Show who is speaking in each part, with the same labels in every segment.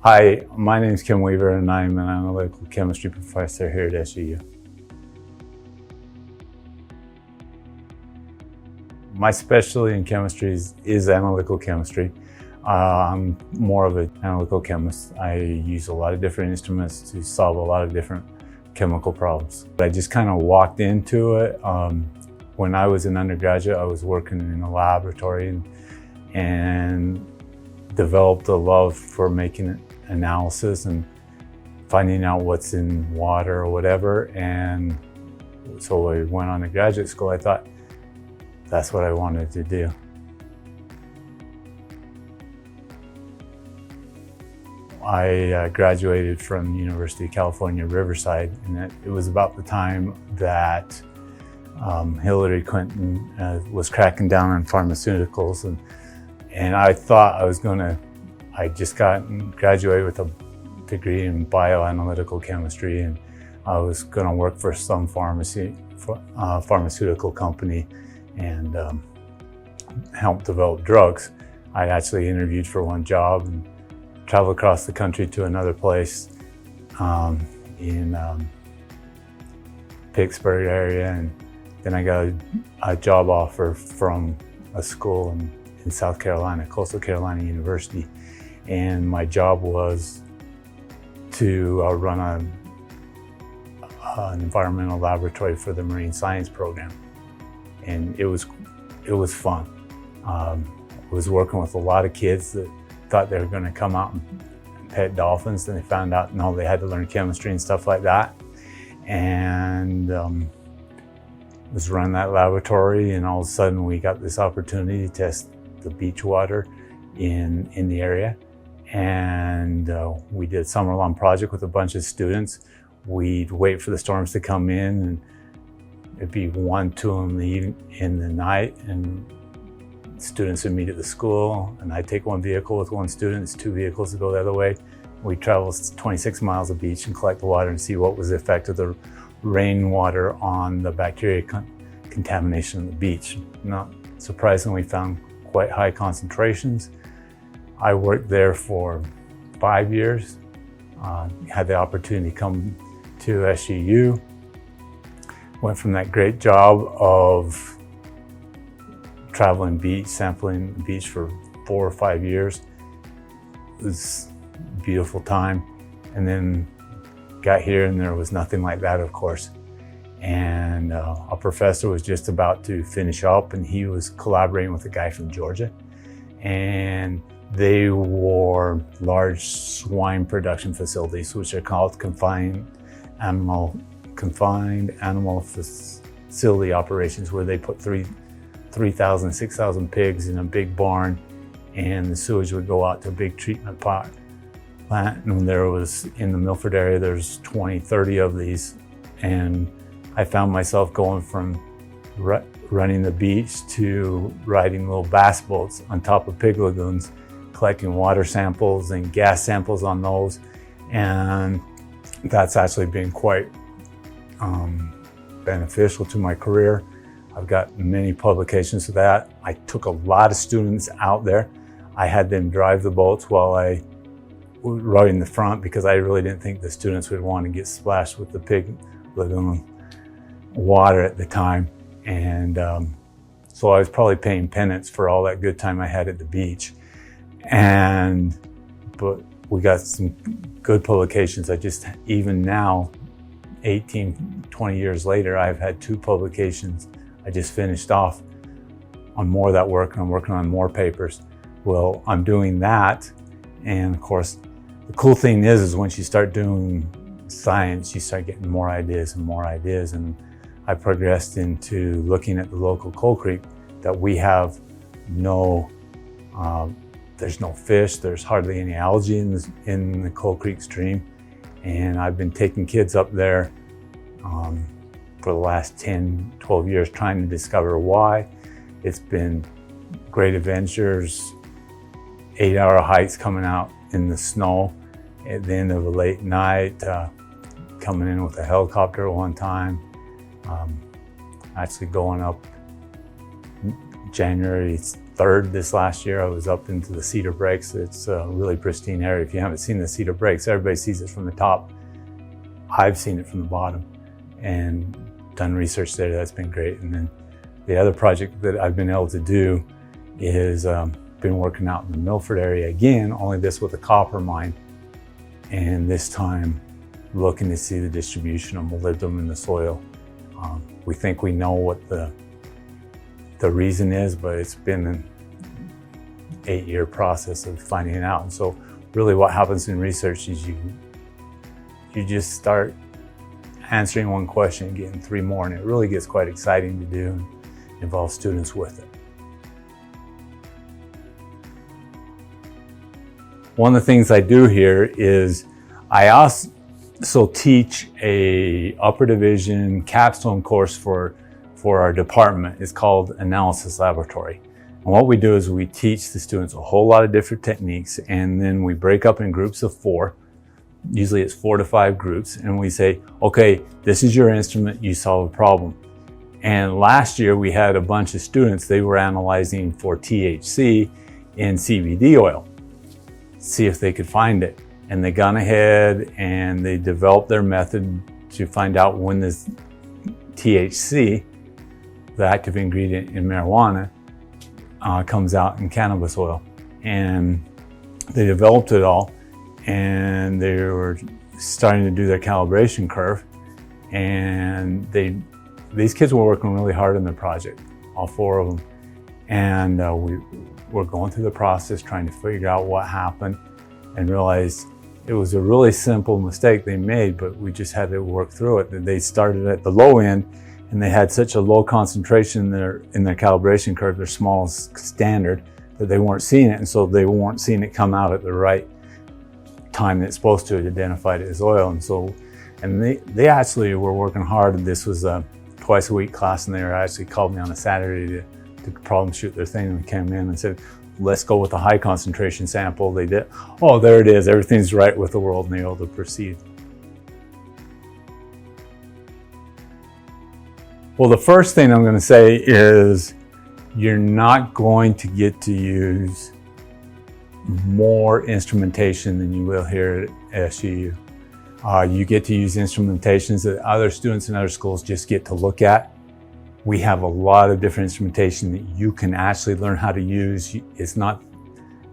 Speaker 1: Hi, my name is Kim Weaver and I'm an analytical chemistry professor here at SUU. My specialty in chemistry is analytical chemistry. I'm more of an analytical chemist. I use a lot of different instruments to solve a lot of different chemical problems. I just kind of walked into it. When I was an undergraduate, I was working in a laboratory and developed a love for making analysis and finding out what's in water or whatever. And so I went on to graduate school. I thought that's what I wanted to do. I graduated from the University of California, Riverside, and it was about the time that Hillary Clinton was cracking down on pharmaceuticals, and I thought I just graduated with a degree in bioanalytical chemistry, and I was going to work for some pharmaceutical company and help develop drugs. I actually interviewed for one job and traveled across the country to another place in Pittsburgh area, and then I got a job offer from a school in South Carolina, Coastal Carolina University, and my job was to run an environmental laboratory for the marine science program, and it was fun. I was working with a lot of kids that thought they were going to come out and pet dolphins, and they found out no, they had to learn chemistry and stuff like that. And was running that laboratory, and all of a sudden we got this opportunity to test the beach water in the area. And we did a summer-long project with a bunch of students. We'd wait for the storms to come in, and it'd be 1, 2 in the night, and students would meet at the school, and I'd take one vehicle with one student. It's 2 vehicles to go the other way. We'd travel 26 miles of beach and collect the water and see what was the effect of the rainwater on the bacteria contamination of the beach. Not surprisingly, we found quite high concentrations. I worked there for 5 years, had the opportunity to come to SUU, went from that great job of traveling beach, sampling the beach for 4 or 5 years. It was a beautiful time. And then got here and there was nothing like that, of course. And a professor was just about to finish up, and he was collaborating with a guy from Georgia. And they were large swine production facilities, which are called confined animal facility operations, where they put 3,000, 6,000 pigs in a big barn, and the sewage would go out to a big treatment plant. And there was, in the Milford area, there's 20, 30 of these. And I found myself going from running the beach to riding little bass boats on top of pig lagoons, collecting water samples and gas samples on those. And that's actually been quite beneficial to my career. I've got many publications of that. I took a lot of students out there. I had them drive the boats while I was riding the front, because I really didn't think the students would want to get splashed with the pig lagoon water at the time. And so I was probably paying penance for all that good time I had at the beach. But we got some good publications. Even now, 18, 20 years later, I've had 2 publications. I just finished off on more of that work, and I'm working on more papers. Well, I'm doing that. And of course, the cool thing is once you start doing science, you start getting more ideas and more ideas. And I progressed into looking at the local Coal Creek that we have there's no fish, there's hardly any algae in the Coal Creek stream. And I've been taking kids up there for the last 10, 12 years trying to discover why. It's been great adventures, 8-hour hikes coming out in the snow at the end of a late night, coming in with a helicopter at one time, actually going up January 3rd this last year, I was up into the Cedar Breaks. It's a really pristine area. If you haven't seen the Cedar Breaks, everybody sees it from the top. I've seen it from the bottom and done research there. That's been great. And then the other project that I've been able to do is been working out in the Milford area again, only this with a copper mine. And this time looking to see the distribution of molybdenum in the soil. We think we know what the reason is, but it's been an 8-year process of finding it out. And so really what happens in research is you just start answering one question and getting 3 more, and it really gets quite exciting to do and involve students with it. One of the things I do here is I also teach a upper division capstone course for our department. It's called Analysis Laboratory. And what we do is we teach the students a whole lot of different techniques, and then we break up in groups of 4. Usually it's 4 to 5 groups, and we say, okay, this is your instrument, you solve a problem. And last year we had a bunch of students, they were analyzing for THC in CBD oil, see if they could find it. And they gone ahead and they developed their method to find out when this THC, the active ingredient in marijuana, comes out in cannabis oil. And they developed it all, and they were starting to do their calibration curve. And these kids were working really hard on their project, all 4 of them. And we were going through the process trying to figure out what happened, and realized it was a really simple mistake they made, but we just had to work through it. They started at the low end, and they had such a low concentration in their calibration curve, their smallest standard, that they weren't seeing it, and so they weren't seeing it come out at the right time that it's supposed to identify it as oil. And they actually were working hard, and this was a twice a week class, and they actually called me on a Saturday to problem shoot their thing, and we came in and said, let's go with a high concentration sample. They did, oh, there it is, everything's right with the world, and they were able to proceed. Well, the first thing I'm going to say is you're not going to get to use more instrumentation than you will here at SUU. You get to use instrumentations that other students in other schools just get to look at. We have a lot of different instrumentation that you can actually learn how to use. It's not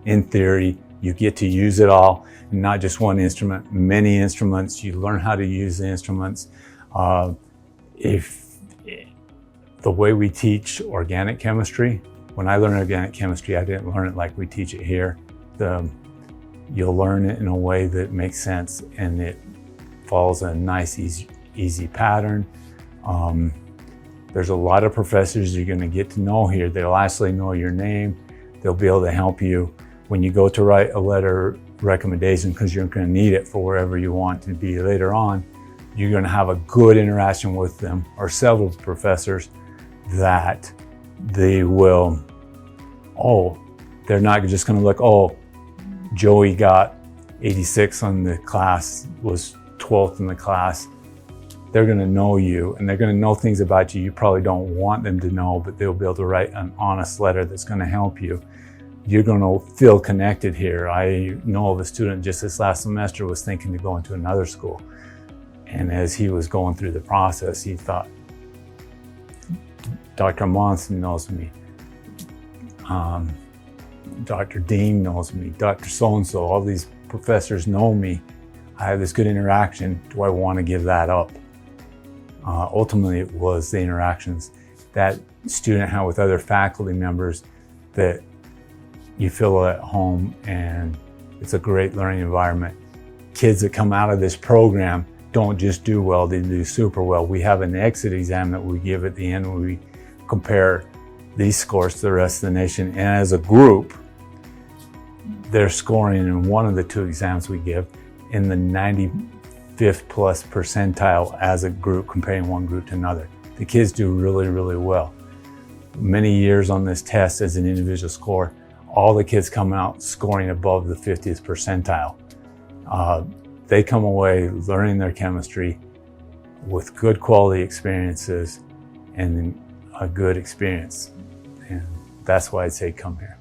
Speaker 1: in theory, you get to use it all, and not just one instrument, many instruments. You learn how to use the instruments. If the way we teach organic chemistry, when I learned organic chemistry, I didn't learn it like we teach it here. You'll learn it in a way that makes sense, and it follows a nice, easy pattern. There's a lot of professors you're going to get to know here. They'll actually know your name. They'll be able to help you when you go to write a letter recommendation, because you're going to need it for wherever you want to be later on. You're going to have a good interaction with them, or several professors, that they will, they're not just going to look, Joey got 86 on the class, was 12th in the class. They're going to know you, and they're going to know things about you probably don't want them to know, but they'll be able to write an honest letter that's going to help you. You're going to feel connected here. I know of a student just this last semester was thinking to go into another school. And as he was going through the process, he thought, Dr. Monson knows me. Dr. Dean knows me. Dr. So-and-so, all these professors know me. I have this good interaction. Do I want to give that up? Ultimately, it was the interactions that student had with other faculty members that you feel at home, and it's a great learning environment. Kids that come out of this program don't just do well, they do super well. We have an exit exam that we give at the end where we compare these scores to the rest of the nation. And as a group, they're scoring in one of the 2 exams we give in the 95th plus percentile as a group, comparing one group to another. The kids do really, really well. Many years on this test as an individual score, all the kids come out scoring above the 50th percentile. They come away learning their chemistry with good quality experiences and a good experience. And That's why I'd say come here.